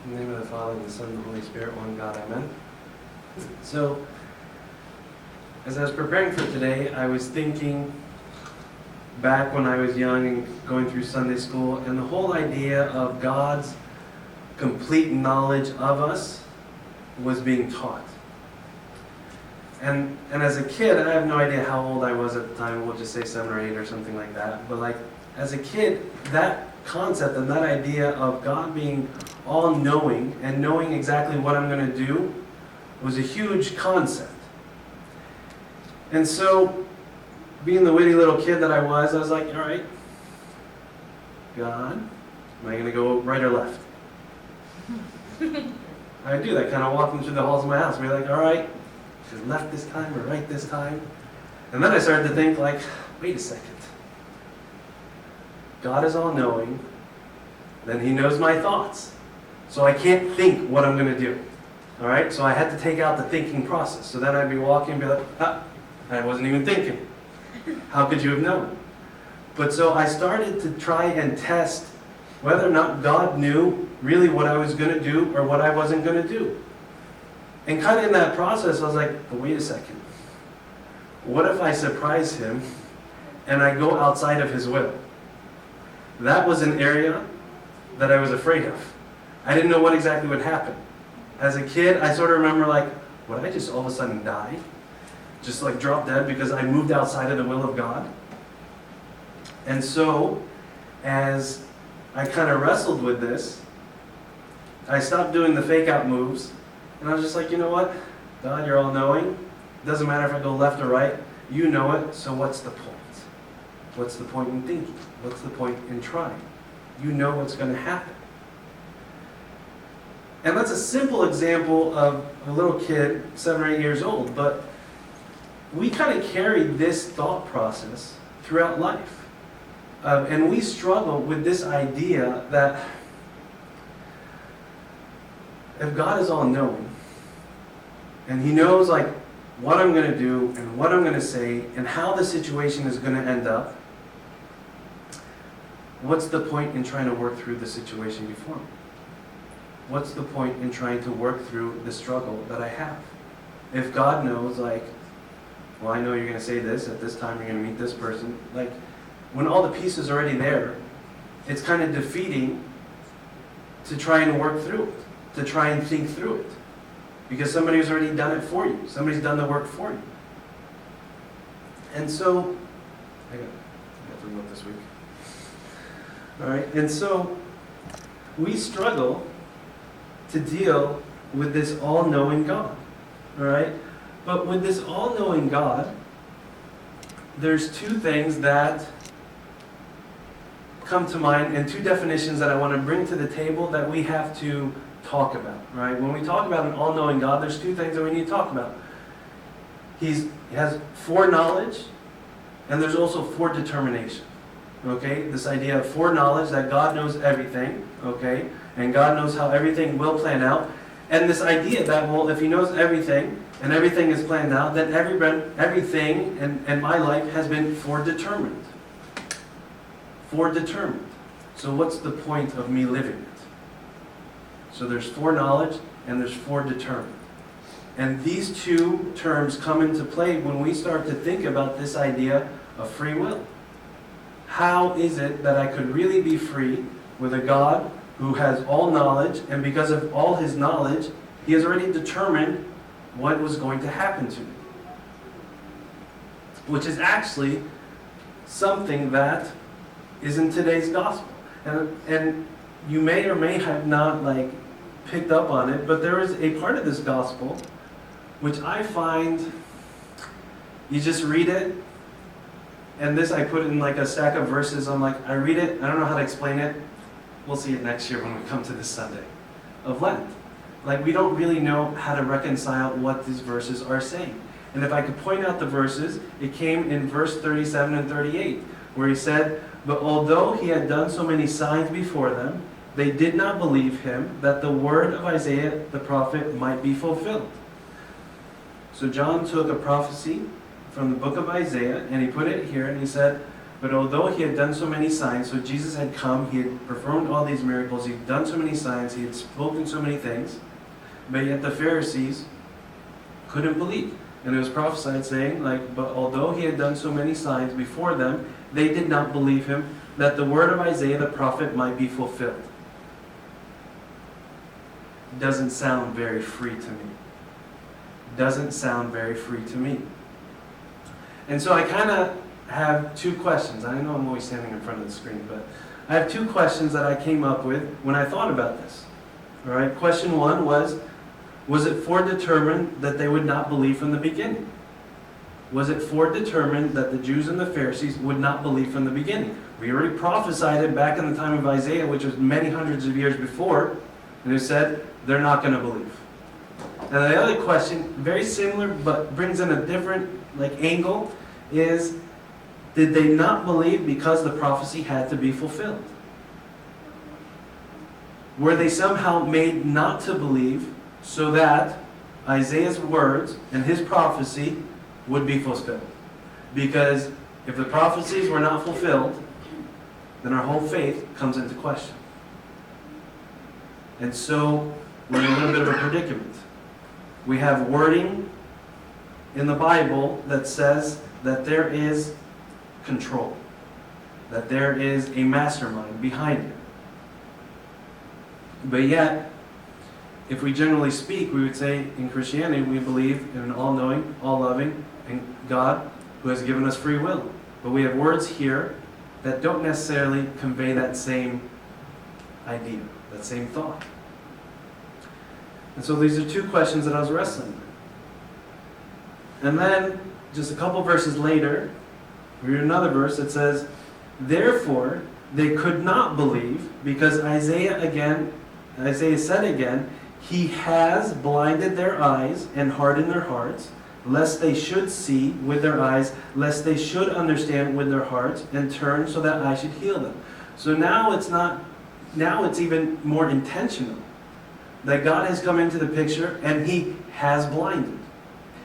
In the name of the Father, and the Son, and the Holy Spirit, one God, amen. So, as I was preparing for today, I was thinking back when I was young and going through Sunday school, and the whole idea of God's complete knowledge of us was being taught. And as a kid, I have no idea how old I was at the time, we'll just say 7 or 8 or something like that, but as a kid, that concept and that idea of God being all-knowing and knowing exactly what I'm going to do was a huge concept. And so, being the witty little kid that I was like, all right, God, am I going to go right or left? I do that, kind of walking through the halls of my house and be like, all right, is it left this time or right this time? And then I started to think wait a second. God is all-knowing, then He knows my thoughts. So I can't think what I'm going to do. All right? So I had to take out the thinking process. So then I'd be walking and be like, I wasn't even thinking. How could you have known? But so I started to try and test whether or not God knew really what I was going to do or what I wasn't going to do. And kind of in that process, I was like, but wait a second. What if I surprise Him and I go outside of His will? That was an area that I was afraid of. I didn't know what exactly would happen. As a kid, I sort of remember would I just all of a sudden die? Just drop dead because I moved outside of the will of God? And so, as I kind of wrestled with this, I stopped doing the fake out moves, and I was just like, you know what? God, you're all knowing. Doesn't matter if I go left or right. You know it, so what's the point? What's the point in thinking? What's the point in trying? You know what's going to happen. And that's a simple example of a little kid, 7 or 8 years old, but we kind of carry this thought process throughout life. And we struggle with this idea that if God is all-knowing, and He knows what I'm going to do and what I'm going to say and how the situation is going to end up, what's the point in trying to work through the situation before me? What's the point in trying to work through the struggle that I have? If God knows, well, I know you're going to say this, at this time you're going to meet this person, when all the pieces are already there, it's kind of defeating to try and work through it, to try and think through it. Because somebody's already done it for you. Somebody's done the work for you. And so, I got to look this week. All right, and so we struggle to deal with this all-knowing God. All right, but with this all-knowing God, there's two things that come to mind and two definitions that I want to bring to the table that we have to talk about. Right? When we talk about an all-knowing God, there's two things that we need to talk about. He has foreknowledge, and there's also foredetermination. Okay, this idea of foreknowledge, that God knows everything, okay, and God knows how everything will plan out, and this idea that, well, if He knows everything, and everything is planned out, then everything in my life has been foredetermined. Foredetermined. So what's the point of me living it? So there's foreknowledge, and there's foredetermined. And these two terms come into play when we start to think about this idea of free will. How is it that I could really be free with a God who has all knowledge, and because of all His knowledge, He has already determined what was going to happen to me? Which is actually something that is in today's gospel. And you may or may have not picked up on it, but there is a part of this gospel which I find, you just read it, and this I put in a stack of verses. I'm I read it, I don't know how to explain it. We'll see it next year when we come to this Sunday of Lent. We don't really know how to reconcile what these verses are saying. And if I could point out the verses, it came in verse 37 and 38, where He said, "But although He had done so many signs before them, they did not believe Him, that the word of Isaiah the prophet might be fulfilled." So John took a prophecy from the book of Isaiah, and he put it here, and he said, But although he had done so many signs, so Jesus had come, he had performed all these miracles, he had done so many signs, he had spoken so many things, but yet the Pharisees couldn't believe. And it was prophesied saying, but although he had done so many signs before them, they did not believe him, that the word of Isaiah the prophet might be fulfilled. Doesn't sound very free to me. Doesn't sound very free to me. And so I kind of have two questions. I know I'm always standing in front of the screen, but I have two questions that I came up with when I thought about this. All right, question one was it foredetermined that they would not believe from the beginning? Was it foredetermined that the Jews and the Pharisees would not believe from the beginning? We already prophesied it back in the time of Isaiah, which was many hundreds of years before, and it said they're not going to believe. And the other question, very similar but brings in a different angle, is did they not believe because the prophecy had to be fulfilled? Were they somehow made not to believe so that Isaiah's words and his prophecy would be fulfilled? Because if the prophecies were not fulfilled, then our whole faith comes into question. And so we're in a little bit of a predicament. We have wording in the Bible that says that there is control, that there is a mastermind behind it. But yet, if we generally speak, we would say in Christianity we believe in an all-knowing, all-loving and God who has given us free will. But we have words here that don't necessarily convey that same idea, that same thought. And so these are two questions that I was wrestling with. And then, just a couple verses later, we read another verse that says, therefore they could not believe, because Isaiah said again, he has blinded their eyes and hardened their hearts, lest they should see with their eyes, lest they should understand with their hearts, and turn so that I should heal them. So now it's even more intentional that God has come into the picture and he has blinded.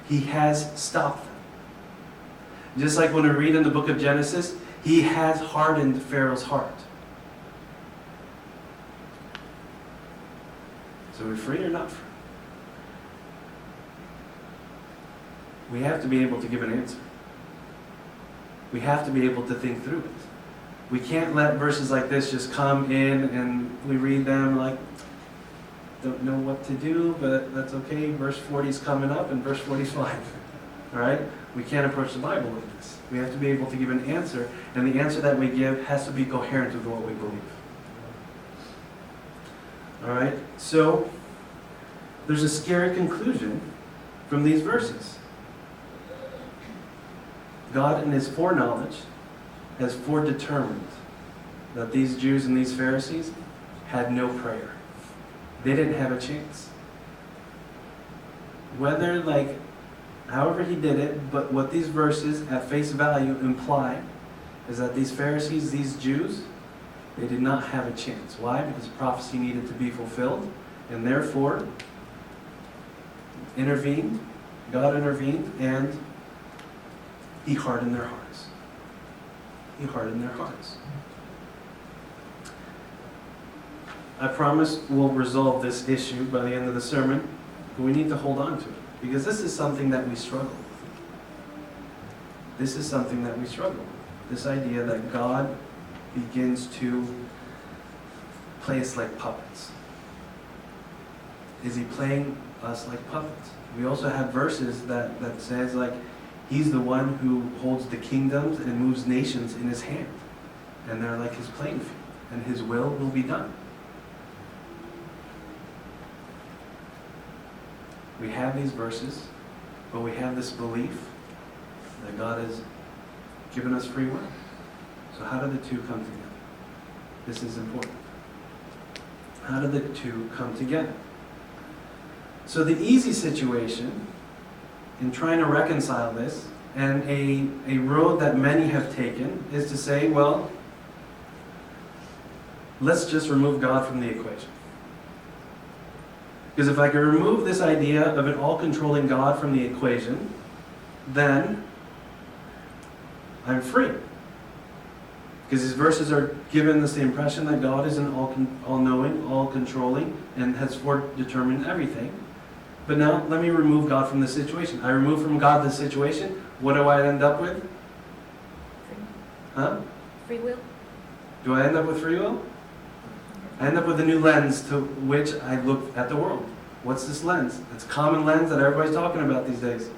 He has stopped them. Just like when we read in the book of Genesis, he has hardened Pharaoh's heart. So we're free or not free? We have to be able to give an answer. We have to be able to think through it. We can't let verses like this just come in and we read them don't know what to do, but that's okay. Verse 40 is coming up and verse 45. All right? We can't approach the Bible like this. We have to be able to give an answer, and the answer that we give has to be coherent with what we believe. All right? So, there's a scary conclusion from these verses. God, in his foreknowledge, has foredetermined that these Jews and these Pharisees had no prayer. They didn't have a chance. Whether, however he did it, but what these verses at face value imply is that these Pharisees, these Jews, they did not have a chance. Why? Because prophecy needed to be fulfilled, and therefore God intervened, and he hardened their hearts. He hardened their hearts. I promise we'll resolve this issue by the end of the sermon, but we need to hold on to it, because this is something that we struggle with. This is something that we struggle with. This idea that God begins to play us like puppets. Is he playing us like puppets? We also have verses that says he's the one who holds the kingdoms and moves nations in his hand. And they're like his playing field. And his will be done. We have these verses, but we have this belief that God has given us free will. So how do the two come together? This is important. How do the two come together? So the easy situation in trying to reconcile this, and a road that many have taken, is to say, well, let's just remove God from the equation. Because if I can remove this idea of an all-controlling God from the equation, then I'm free. Because these verses are giving us the impression that God is an all-knowing, all-controlling, and has foredetermined everything. But now, let me remove God from the situation. I remove from God the situation, what do I end up with? Huh? Free will. Do I end up with free will? I end up with a new lens to which I look at the world. What's this lens? It's a common lens that everybody's talking about these days.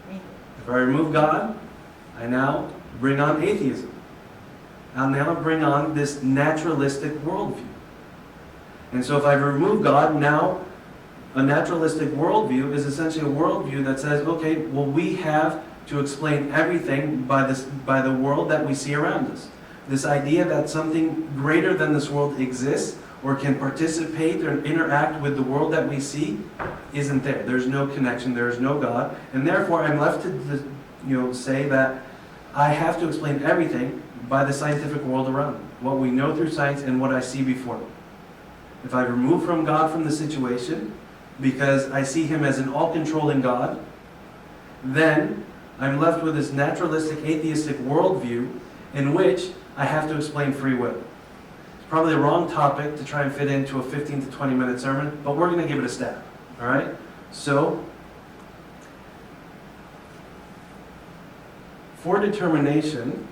If I remove God, I now bring on atheism. I'll now bring on this naturalistic worldview. And so if I remove God, now a naturalistic worldview is essentially a worldview that says, okay, well, we have to explain everything by the world that we see around us. This idea that something greater than this world exists or can participate or interact with the world that we see isn't there. There's no connection, there's no God, and therefore I'm left to say that I have to explain everything by the scientific world around me, what we know through science and what I see before me. If I remove from God from the situation, because I see Him as an all-controlling God, then I'm left with this naturalistic, atheistic worldview in which I have to explain free will. It's probably the wrong topic to try and fit into a 15 to 20 minute sermon, but we're going to give it a stab. All right? So, foredetermination,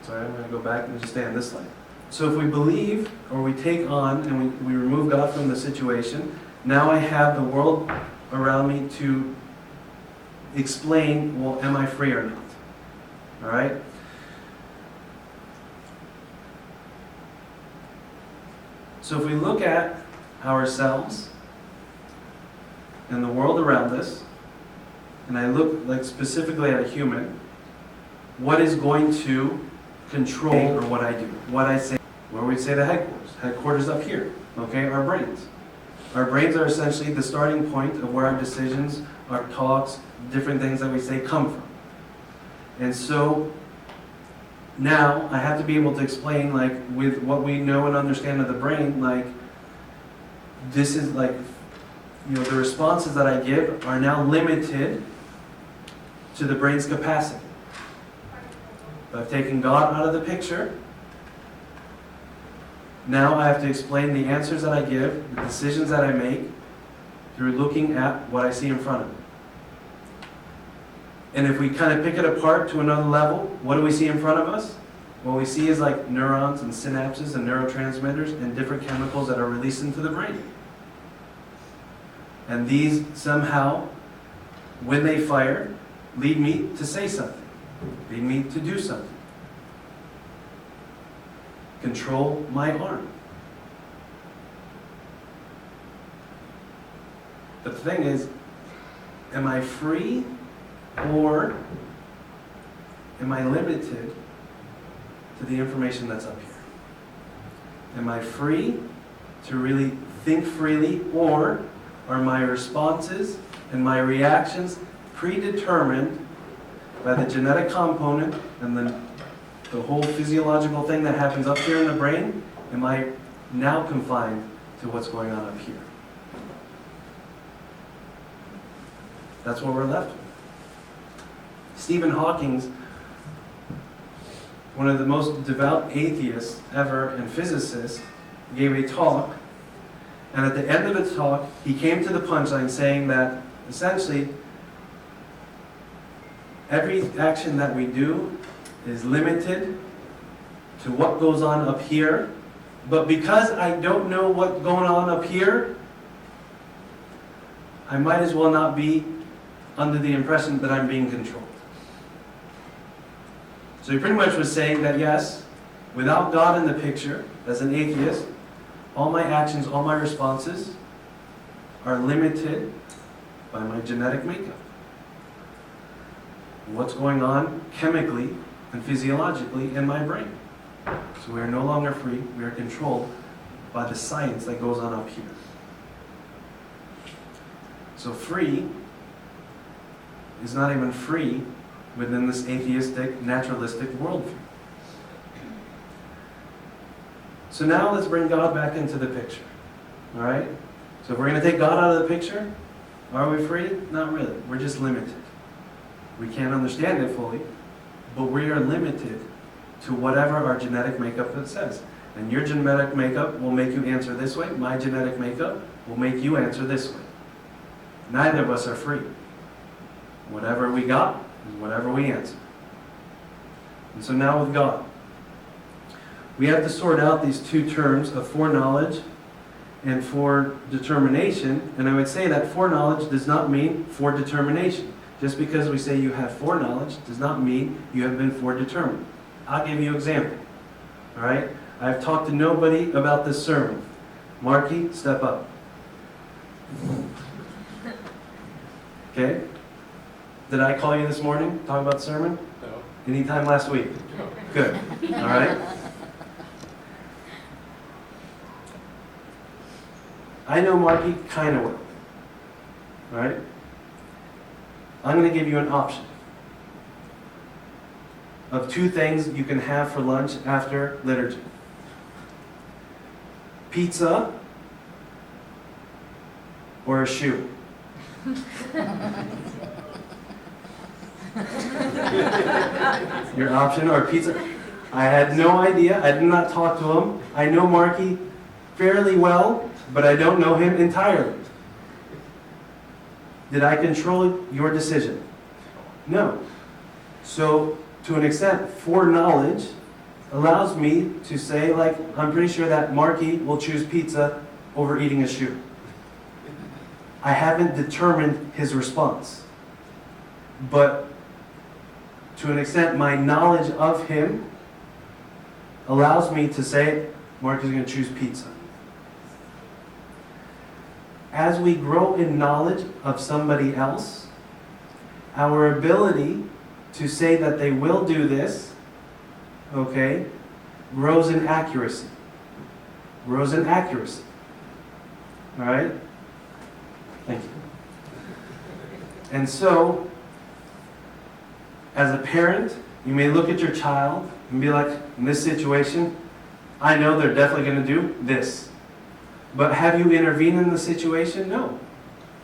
sorry, I'm going to go back and just stay on this slide. So if we believe, or we take on, and we remove God from the situation, now I have the world around me to explain, well, am I free or not? All right? So if we look at ourselves and the world around us, and I look like specifically at a human, what is going to control or what I do, what I say, where we say the headquarters. Headquarters up here, okay, our brains. Our brains are essentially the starting point of where our decisions, our talks, different things that we say come from. And so now I have to be able to explain, like, with what we know and understand of the brain, like, this is like, the responses that I give are now limited to the brain's capacity. If I've taken God out of the picture, now I have to explain the answers that I give, the decisions that I make, through looking at what I see in front of me. And if we kind of pick it apart to another level, what do we see in front of us? What we see is like neurons and synapses and neurotransmitters and different chemicals that are released into the brain. And these somehow, when they fire, lead me to say something, lead me to do something. Control my arm. But the thing is, am I free or am I limited to the information that's up here? Am I free to really think freely, or are my responses and my reactions predetermined by the genetic component and the whole physiological thing that happens up here in the brain? Am I now confined to what's going on up here? That's what we're left with. Stephen Hawking, one of the most devout atheists ever and physicists, gave a talk, and at the end of his talk, he came to the punchline saying that essentially every action that we do is limited to what goes on up here, but because I don't know what's going on up here, I might as well not be under the impression that I'm being controlled. So he pretty much was saying that yes, without God in the picture, as an atheist, all my actions, all my responses are limited by my genetic makeup. What's going on chemically and physiologically in my brain. So we are no longer free, we are controlled by the science that goes on up here. So free is not even free within this atheistic, naturalistic worldview. So now let's bring God back into the picture. All right? So if we're going to take God out of the picture, are we free? Not really. We're just limited. We can't understand it fully, but we are limited to whatever our genetic makeup says. And your genetic makeup will make you answer this way. My genetic makeup will make you answer this way. Neither of us are free. Whatever we got is whatever we answer. And so now with God, we have to sort out these two terms of foreknowledge and foredetermination. And I would say that foreknowledge does not mean foredetermination. Just because we say you have foreknowledge does not mean you have been foredetermined. I'll give you an example. All right? I've talked to nobody about this sermon. Marky, step up. Okay? Did I call you this morning, talk about the sermon? No. Anytime last week? No. Good. All right? I know Marky kind of well. All right? I'm going to give you an option of two things you can have for lunch after liturgy. Pizza or a shoe. Your option or pizza. I had no idea. I did not talk to him. I know Marky fairly well, but I don't know him entirely. Did I control your decision? No. So, to an extent, foreknowledge allows me to say, like, I'm pretty sure that Marky will choose pizza over eating a shoe. I haven't determined his response. But to an extent, my knowledge of him allows me to say, Marky's going to choose pizza. As we grow in knowledge of somebody else, our ability to say that they will do this, okay, grows in accuracy. Grows in accuracy. All right? Thank you. And so, as a parent, you may look at your child and be like, in this situation, I know they're definitely going to do this. But have you intervened in the situation? No.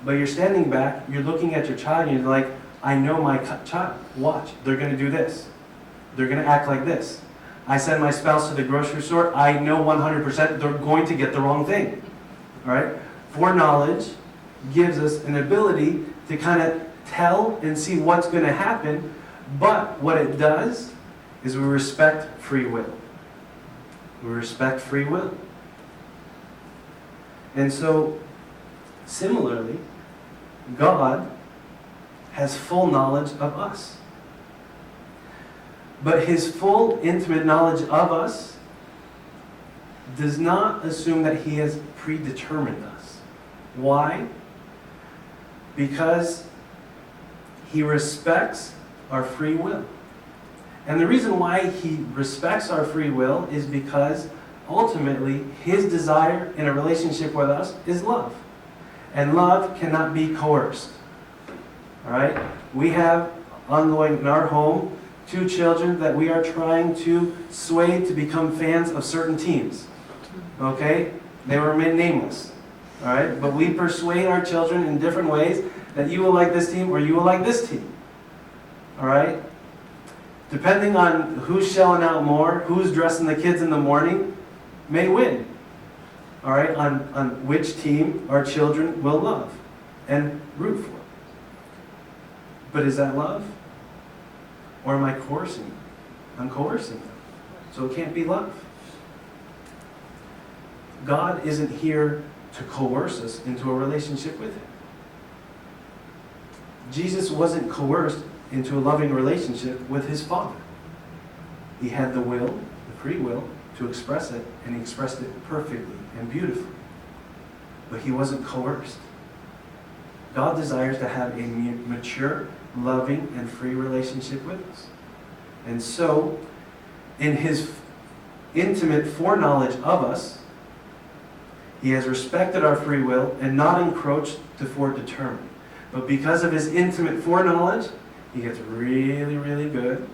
But you're standing back, you're looking at your child, and you're like, I know my child. Watch, they're going to do this. They're going to act like this. I send my spouse to the grocery store, I know 100% they're going to get the wrong thing. All right? Foreknowledge gives us an ability to kind of tell and see what's going to happen, but what it does is we respect free will. We respect free will. And so, similarly, God has full knowledge of us. But his full, intimate knowledge of us does not assume that he has predetermined us. Why? Because he respects our free will. And the reason why he respects our free will is because ultimately his desire in a relationship with us is love. And love cannot be coerced. All right? We have ongoing in our home 2 children that we are trying to sway to become fans of certain teams. Okay? They were made nameless. All right? But we persuade our children in different ways that you will like this team or you will like this team. All right? Depending on who's shelling out more, who's dressing the kids in the morning, may win. All right? On which team our children will love and root for. But is that love? Or am I coercing them? I'm coercing them. So it can't be love. God isn't here to coerce us into a relationship with him. Jesus wasn't coerced into a loving relationship with his Father. He had the will, the free will, to express it, and he expressed it perfectly and beautifully. But he wasn't coerced. God desires to have a mature, loving, and free relationship with us. And so, in his intimate foreknowledge of us, he has respected our free will and not encroached to foredetermine. But because of his intimate foreknowledge, he gets really, really good,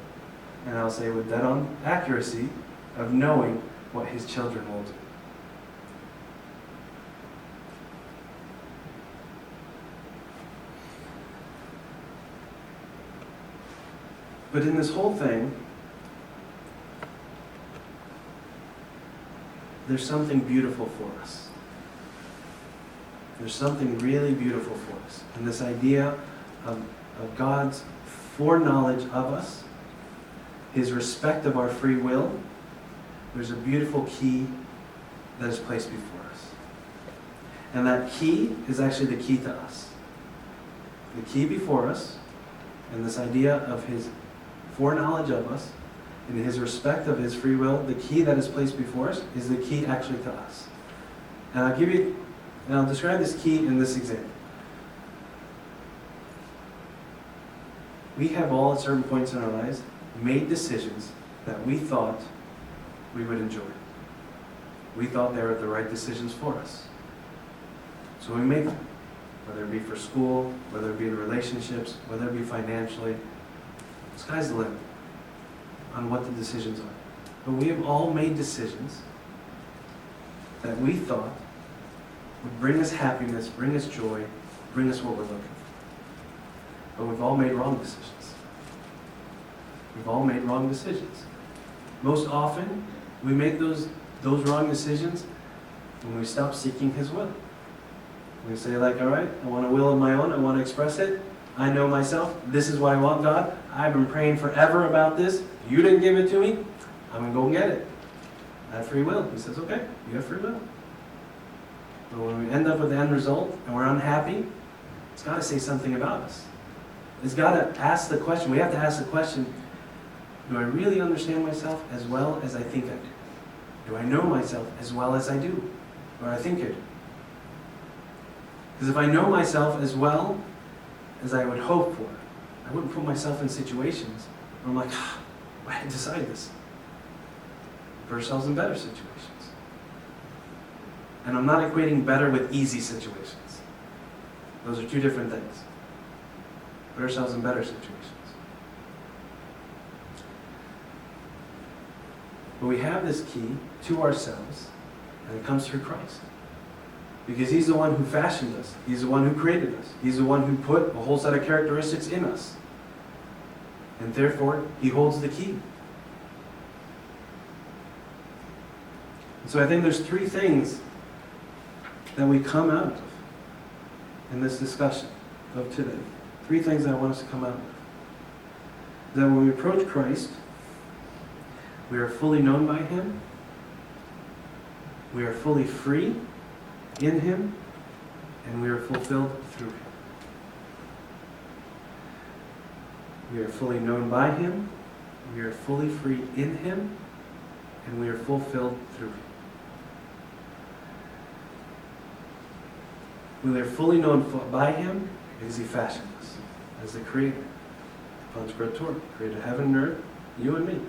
and I'll say with dead on accuracy, of knowing what his children will do. But in this whole thing, there's something beautiful for us. There's something really beautiful for us. And this idea of God's foreknowledge of us, His respect of our free will, there's a beautiful key that is placed before us. And that key is actually the key to us. The key before us, and this idea of His foreknowledge of us, and His respect of His free will, the key that is placed before us is the key actually to us. And I'll describe this key in this example. We have all at certain points in our lives made decisions that we thought we would enjoy. We thought they were the right decisions for us. So we make them, whether it be for school, whether it be in relationships, whether it be financially. Sky's the limit on what the decisions are. But we have all made decisions that we thought would bring us happiness, bring us joy, bring us what we're looking for. But we've all made wrong decisions. We've all made wrong decisions. Most often, we make those wrong decisions when we stop seeking His will. We say like, all right, I want a will of my own, I want to express it. I know myself, this is what I want, God. I've been praying forever about this. You didn't give it to me, I'm going to go and get it. I have free will. He says, okay, you have free will. But when we end up with the end result and we're unhappy, it's got to say something about us. It's got to ask the question, we have to ask the question, do I really understand myself as well as I think I do? Do I know myself as well as I do? Or I think I do? Because if I know myself as well as I would hope for, I wouldn't put myself in situations where I'm like, why did I decide this? Put ourselves in better situations. And I'm not equating better with easy situations. Those are two different things. Put ourselves in better situations. But we have this key to ourselves, and it comes through Christ. Because He's the one who fashioned us. He's the one who created us. He's the one who put a whole set of characteristics in us. And therefore, He holds the key. And so I think there's three things that we come out of in this discussion of today. Three things that I want us to come out of. That when we approach Christ, we are fully known by Him. We are fully free in Him. And we are fulfilled through Him. We are fully known by Him. We are fully free in Him. And we are fulfilled through Him. We are fully known by Him because He fashioned us as the Creator. Pons Creator, created heaven and earth, you and me.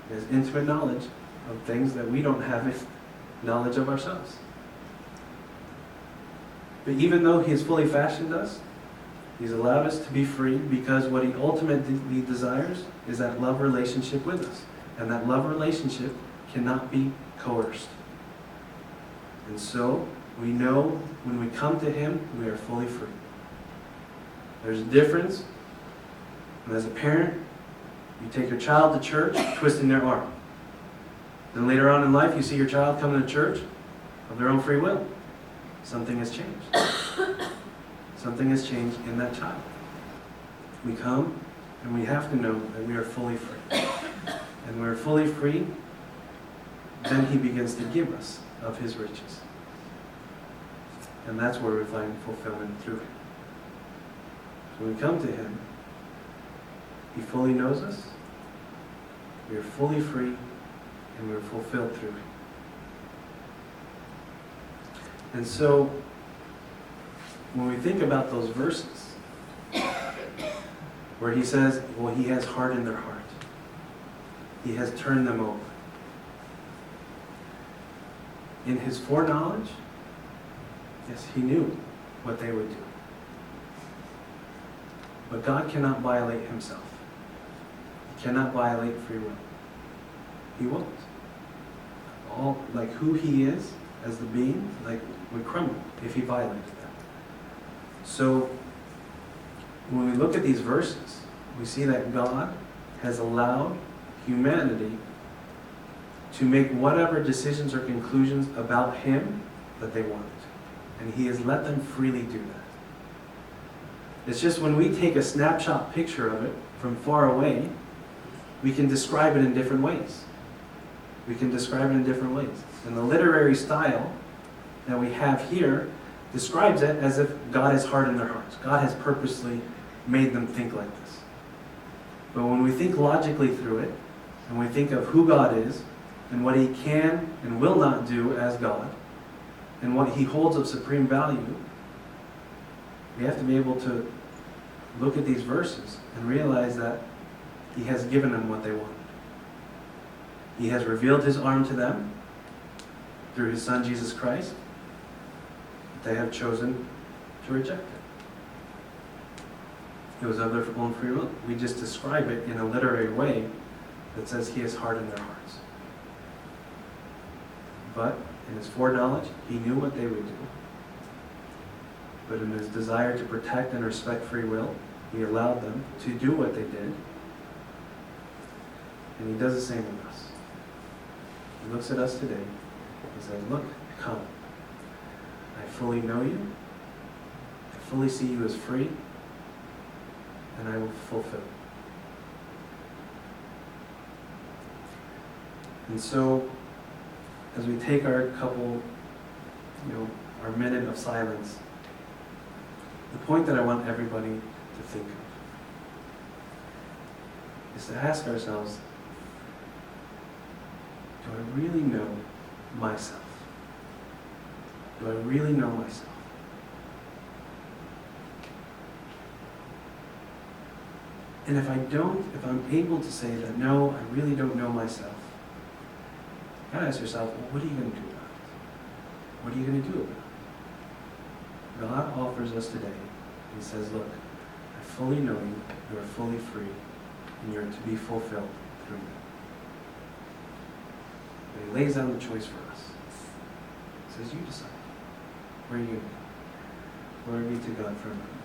He has intimate knowledge of things that we don't have knowledge of ourselves. But even though He has fully fashioned us, He's allowed us to be free because what He ultimately desires is that love relationship with us. And that love relationship cannot be coerced. And so, we know when we come to Him, we are fully free. There's a difference. And as a parent, you take your child to church, twisting their arm. Then later on in life, you see your child come to church of their own free will. Something has changed. Something has changed in that child. We come, and we have to know that we are fully free. And when we're fully free, then He begins to give us of His riches. And that's where we find fulfillment through Him. So when we come to Him, He fully knows us, we are fully free, and we are fulfilled through Him. And so, when we think about those verses, where He says, well, He has hardened their heart. He has turned them over. In His foreknowledge, yes, He knew what they would do. But God cannot violate Himself. He cannot violate free will. He won't. All, like who He is as the being, would crumble if He violated that. So, when we look at these verses, we see that God has allowed humanity to make whatever decisions or conclusions about Him that they wanted. And He has let them freely do that. It's just when we take a snapshot picture of it from far away, we can describe it in different ways. We can describe it in different ways. And the literary style that we have here describes it as if God has hardened their hearts. God has purposely made them think like this. But when we think logically through it, and we think of who God is, and what He can and will not do as God, and what He holds of supreme value, we have to be able to look at these verses and realize that He has given them what they wanted. He has revealed His arm to them through His Son Jesus Christ. They have chosen to reject it. It was of their own free will. We just describe it in a literary way that says He has hardened their hearts. But in His foreknowledge, He knew what they would do. But in His desire to protect and respect free will, He allowed them to do what they did. And He does the same with us. He looks at us today and says, look, come. I fully know you. I fully see you as free. And I will fulfill. And so, as we take our couple, our minute of silence, the point that I want everybody to think of is to ask ourselves, do I really know myself? Do I really know myself? And if I'm able to say that, no, I really don't know myself, you gotta ask yourself, well, what are you going to do about it? What are you going to do about it? God offers us today, He says, look, I fully know you, you are fully free, and you're to be fulfilled through me. But He lays down the choice for us. He says, you decide. Where are you going to go? Glory be to God for a moment.